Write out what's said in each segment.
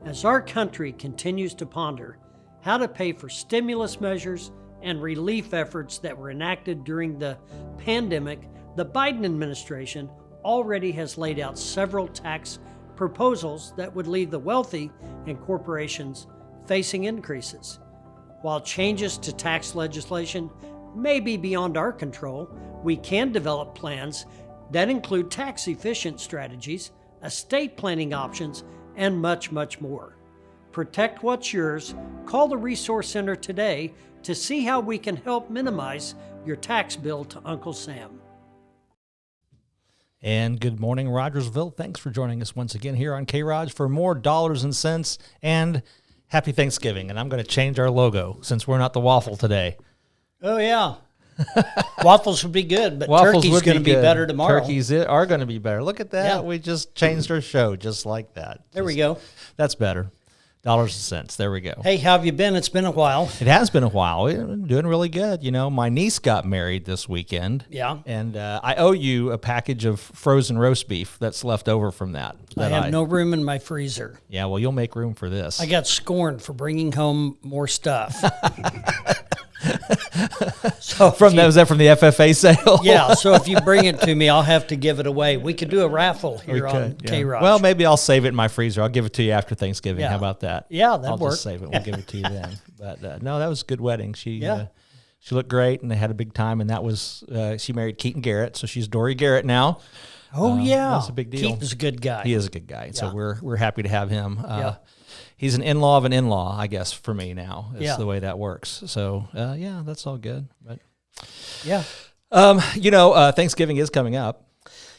As our country continues to ponder how to pay for stimulus measures and relief efforts that were enacted during the pandemic, the Biden administration already has laid out several tax proposals that would leave the wealthy and corporations facing increases. While changes to tax legislation may be beyond our control, we can develop plans that include tax-efficient strategies, estate planning options, and much, much more. Protect what's yours. Call the Resource Center today to see how we can help minimize your tax bill to Uncle Sam. And good morning, Rogersville. Thanks for joining us once again here on K-ROG for more dollars and cents, and happy Thanksgiving. And I'm going to change our logo since we're not the waffle today. Oh, yeah. Waffles would be good, but Waffles turkey's going to be better tomorrow. Turkeys are going to be better. Look at that. Yeah. We just changed our show just like that. There we go. That's better. Dollars and cents. There we go. Hey, how have you been? It's been a while. It has been a while. We've been doing really good. You know, my niece got married this weekend. Yeah. And I owe you a package of frozen roast beef that's left over from that. I have no room in my freezer. Yeah, well, you'll make room for this. I got scorned for bringing home more stuff. So was that from the FFA sale? Yeah, so if you bring it to me, I'll have to give it away. We could do a raffle here on yeah. K-ROG. Well, maybe I'll save it in my freezer. I'll give it to you after Thanksgiving. Yeah. How about that? Yeah, that'd I'll work. just save it. We'll give it to you then. But no, that was a good wedding. She Yeah. She looked great, and they had a big time. And that was she married Keaton Garrett, so she's Dory Garrett now. Oh yeah, that's a big deal. Keaton's a good guy. He is a good guy, so Yeah. we're happy to have him. Yeah. He's an in-law of an in-law, I guess, for me now. Is Yeah. the way that works. So yeah, that's all good. But Yeah. Thanksgiving is coming up.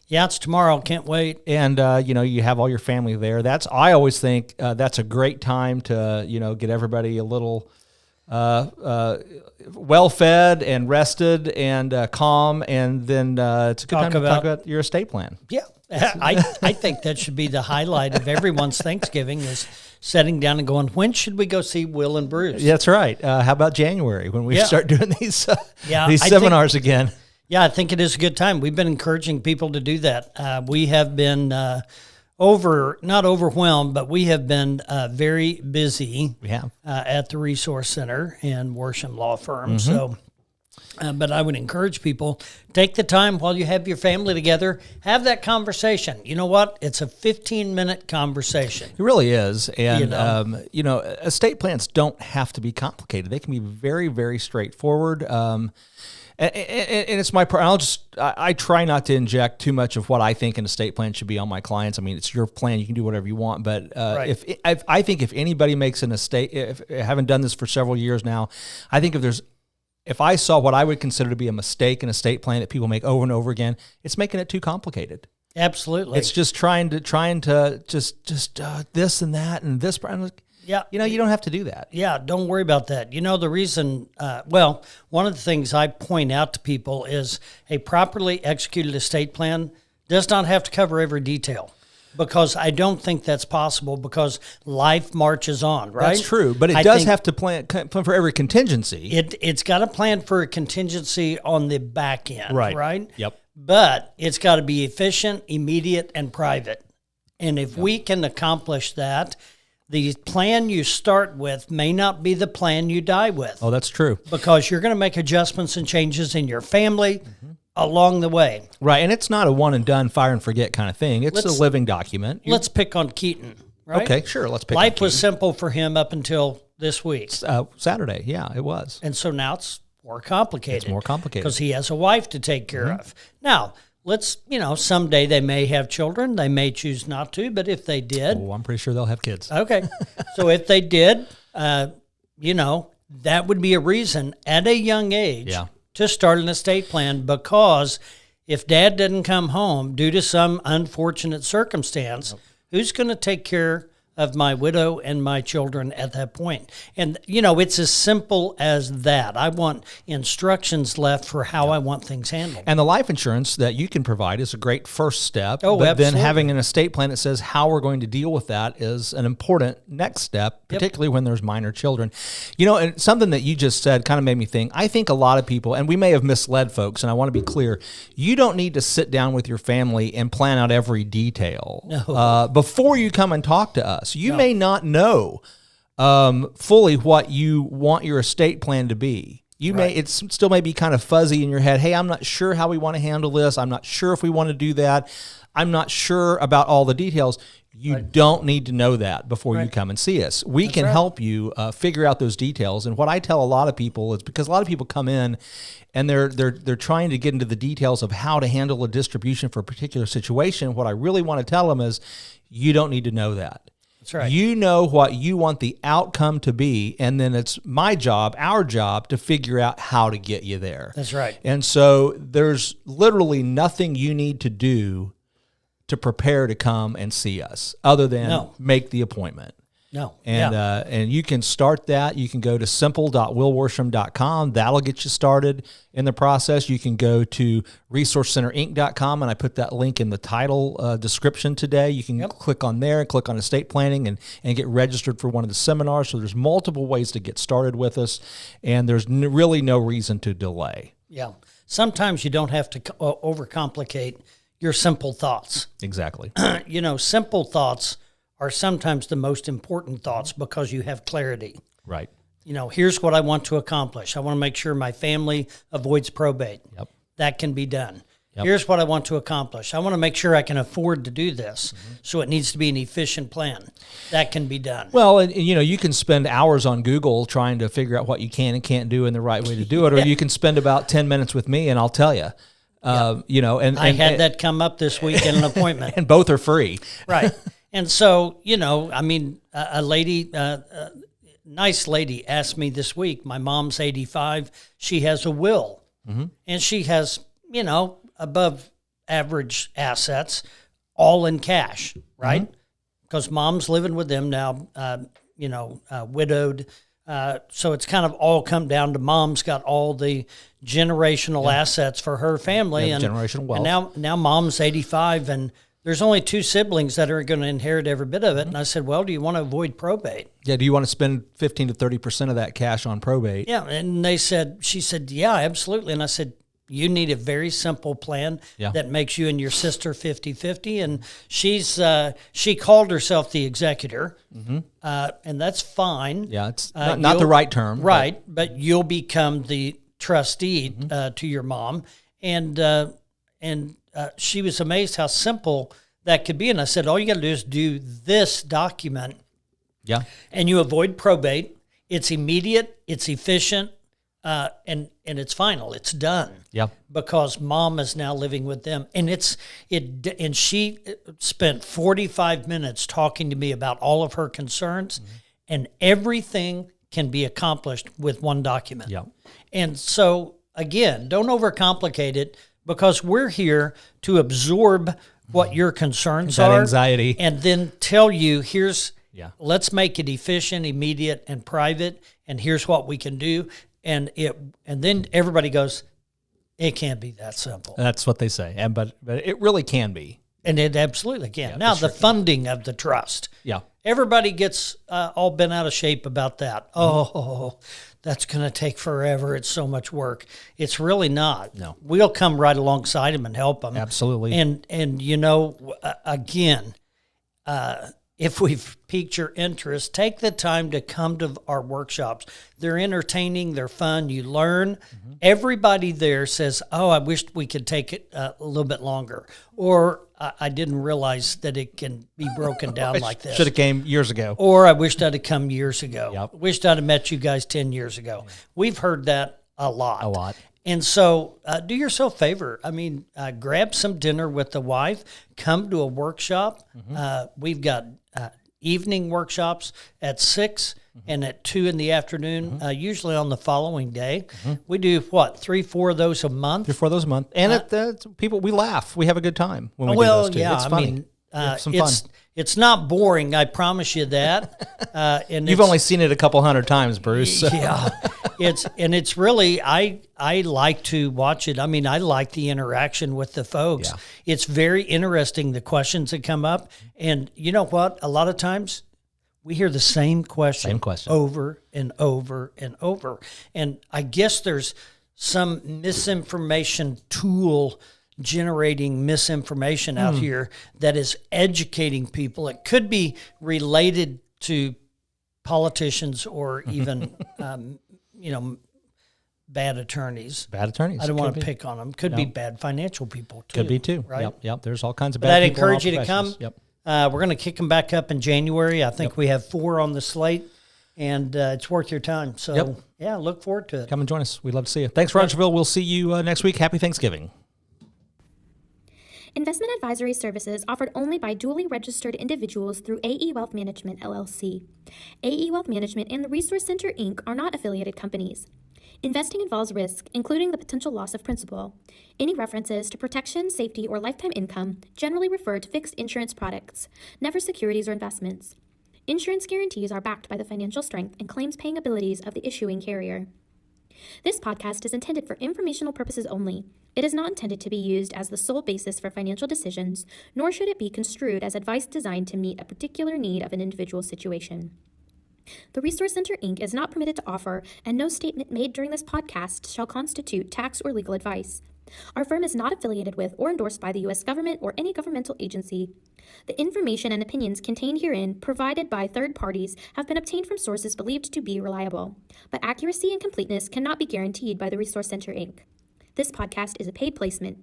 Yeah, it's tomorrow. Can't wait. And, you have all your family there. I always think that's a great time to, get everybody a little well-fed and rested and calm. And then it's a good time to talk about your estate plan. Yeah. I think that should be the highlight of everyone's Thanksgiving is sitting down and going, when should we go see Will and Bruce? That's right. How about January when we start doing these seminars again? Yeah, I think it is a good time. We've been encouraging people to do that. We have been not overwhelmed, but we have been very busy. We have. At the Resource Center and Worsham Law Firm. Mm-hmm. So, but I would encourage people, take the time while you have your family together, have that conversation. You know what? It's a 15-minute conversation. It really is. And, estate plans don't have to be complicated. They can be very, very straightforward. And it's my I try not to inject too much of what I think an estate plan should be on my clients. I mean, it's your plan. You can do whatever you want. But Right. I think if anybody makes an estate, if I haven't done this for several years now, I think if I saw what I would consider to be a mistake in estate plan that people make over and over again, it's making it too complicated. Absolutely. It's just trying to just this and that and this. Yeah. You don't have to do that. Yeah, don't worry about that. The reason, one of the things I point out to people is a properly executed estate plan does not have to cover every detail, because I don't think that's possible, because life marches on, right? That's true, but it does have to plan for every contingency. It's got to plan for a contingency on the back end, right? Yep. But it's got to be efficient, immediate, and private. And if we can accomplish that, the plan you start with may not be the plan you die with. Oh, that's true. Because you're going to make adjustments and changes in your family along the way. Right, and it's not a one and done, fire and forget kind of thing. It's a living document. Let's pick on Keaton, right? Okay, sure, let's pick on Life Keaton. was simple for him up until this week. Saturday, yeah, it was. And so now it's more complicated. It's more complicated. Because he has a wife to take care of. Now, someday they may have children. They may choose not to, but if they did. Oh, I'm pretty sure they'll have kids. Okay. So if they did, that would be a reason at a young age to start an estate plan, because if dad didn't come home due to some unfortunate circumstance, who's going to take care of my widow and my children at that point? And, it's as simple as that. I want instructions left for how I want things handled. And the life insurance that you can provide is a great first step. Oh, but absolutely. then having an estate plan that says how we're going to deal with that is an important next step, particularly when there's minor children. And something that you just said kind of made me think. I think a lot of people, and we may have misled folks, and I want to be clear, you don't need to sit down with your family and plan out every detail before you come and talk to us. us. You may not know fully what you want your estate plan to be. It still may be kind of fuzzy in your head. Hey, I'm not sure how we want to handle this. I'm not sure if we want to do that. I'm not sure about all the details. You don't need to know that before you come and see us. We can help you figure out those details. And what I tell a lot of people is, because a lot of people come in and they're trying to get into the details of how to handle a distribution for a particular situation. What I really want to tell them is, you don't need to know that. That's right. You know what you want the outcome to be, and then it's my job, our job, to figure out how to get you there. That's right. And so there's literally nothing you need to do to prepare to come and see us other than make the appointment. No. And you can start that. You can go to simple.willworsham.com. That'll get you started in the process. You can go to resourcecenterinc.com, and I put that link in the title description today. You can click on there and click on estate planning and get registered for one of the seminars. So there's multiple ways to get started with us, and there's really no reason to delay. Yeah. Sometimes you don't have to overcomplicate your simple thoughts. Exactly. Simple thoughts are sometimes the most important thoughts because you have clarity. Right. Here's what I want to accomplish. I want to make sure my family avoids probate. Yep. That can be done. Yep. Here's what I want to accomplish. I want to make sure I can afford to do this. So it needs to be an efficient plan. That can be done. Well, and you can spend hours on Google trying to figure out what you can and can't do and the right way to do it, or you can spend about 10 minutes with me and I'll tell you. And I had that come up this week in an appointment. And both are free. Right. And so, a lady, nice lady asked me this week, my mom's 85, she has a will, and she has, above average assets, all in cash, right? Because mom's living with them now, widowed. So it's kind of all come down to mom's got all the generational assets for her family. And generational wealth. And now mom's 85, and there's only 2 siblings that are going to inherit every bit of it. And I said, well, do you want to avoid probate? Yeah. Do you want to spend 15 to 30% of that cash on probate? Yeah. And she said, yeah, absolutely. And I said, you need a very simple plan that makes you and your sister 50-50. And she called herself the executor, and that's fine. Yeah, it's not the right term. Right, but you'll become the trustee to your mom. And she was amazed how simple that could be. And I said, all you got to do is do this document. Yeah. And you avoid probate. It's immediate. It's efficient. And it's final. It's done. Yeah. Because mom is now living with them, and and she spent 45 minutes talking to me about all of her concerns, and everything can be accomplished with one document. Yeah. And so again, don't overcomplicate it, because we're here to absorb what your concerns that are, anxiety, and then tell you, let's make it efficient, immediate, and private, and here's what we can do. And then everybody goes, it can't be that simple. That's what they say, but it really can be, and it absolutely can. Yeah, now the funding of the trust. Yeah, everybody gets all bent out of shape about that. Oh, that's going to take forever. It's so much work. It's really not. No, we'll come right alongside them and help them. Absolutely. And again. If we've piqued your interest, take the time to come to our workshops. They're entertaining, they're fun, you learn. Everybody there says, oh, I wish we could take it a little bit longer. Or I didn't realize that it can be broken down like this. Should have came years ago. Or I wished I'd have come years ago. Yep. Wished I'd have met you guys 10 years ago. We've heard that a lot. A lot. And so do yourself a favor. I mean, grab some dinner with the wife. Come to a workshop. We've got evening workshops at 6 and at 2 in the afternoon, usually on the following day. We do, 3-4 of those a month? 3-4 of those a month. And people, we laugh. We have a good time when we do those too. Yeah, it's funny. Some fun. It's not boring, I promise you that. And you've only seen it a couple hundred times, Bruce. So. Yeah, it's really, I like to watch it. I mean, I like the interaction with the folks. Yeah. It's very interesting, the questions that come up. And you know what? A lot of times we hear the same question over and over and over. And I guess there's some misinformation tool generating misinformation out here that is educating people. It could be related to politicians or even, bad attorneys. Bad attorneys. I don't want to pick on them. Could be bad financial people too. Could be too. Right? Yep. There's all kinds of But bad I'd people. encourage you to come. Yep. We're going to kick them back up in January. I think we have 4 on the slate, and it's worth your time. So, yeah, look forward to it. Come and join us. We'd love to see you. Thanks, Rogerville. We'll see you next week. Happy Thanksgiving. Investment advisory services offered only by duly registered individuals through AE Wealth Management, LLC. AE Wealth Management and the Resource Center, Inc. are not affiliated companies. Investing involves risk, including the potential loss of principal. Any references to protection, safety, or lifetime income generally refer to fixed insurance products, never securities or investments. Insurance guarantees are backed by the financial strength and claims-paying abilities of the issuing carrier. This podcast is intended for informational purposes only. It is not intended to be used as the sole basis for financial decisions, nor should it be construed as advice designed to meet a particular need of an individual situation. The Resource Center, Inc. is not permitted to offer, and no statement made during this podcast shall constitute tax or legal advice. Our firm is not affiliated with or endorsed by the U.S. government or any governmental agency. The information and opinions contained herein, provided by third parties, have been obtained from sources believed to be reliable, but accuracy and completeness cannot be guaranteed by the Resource Center, Inc. This podcast is a paid placement.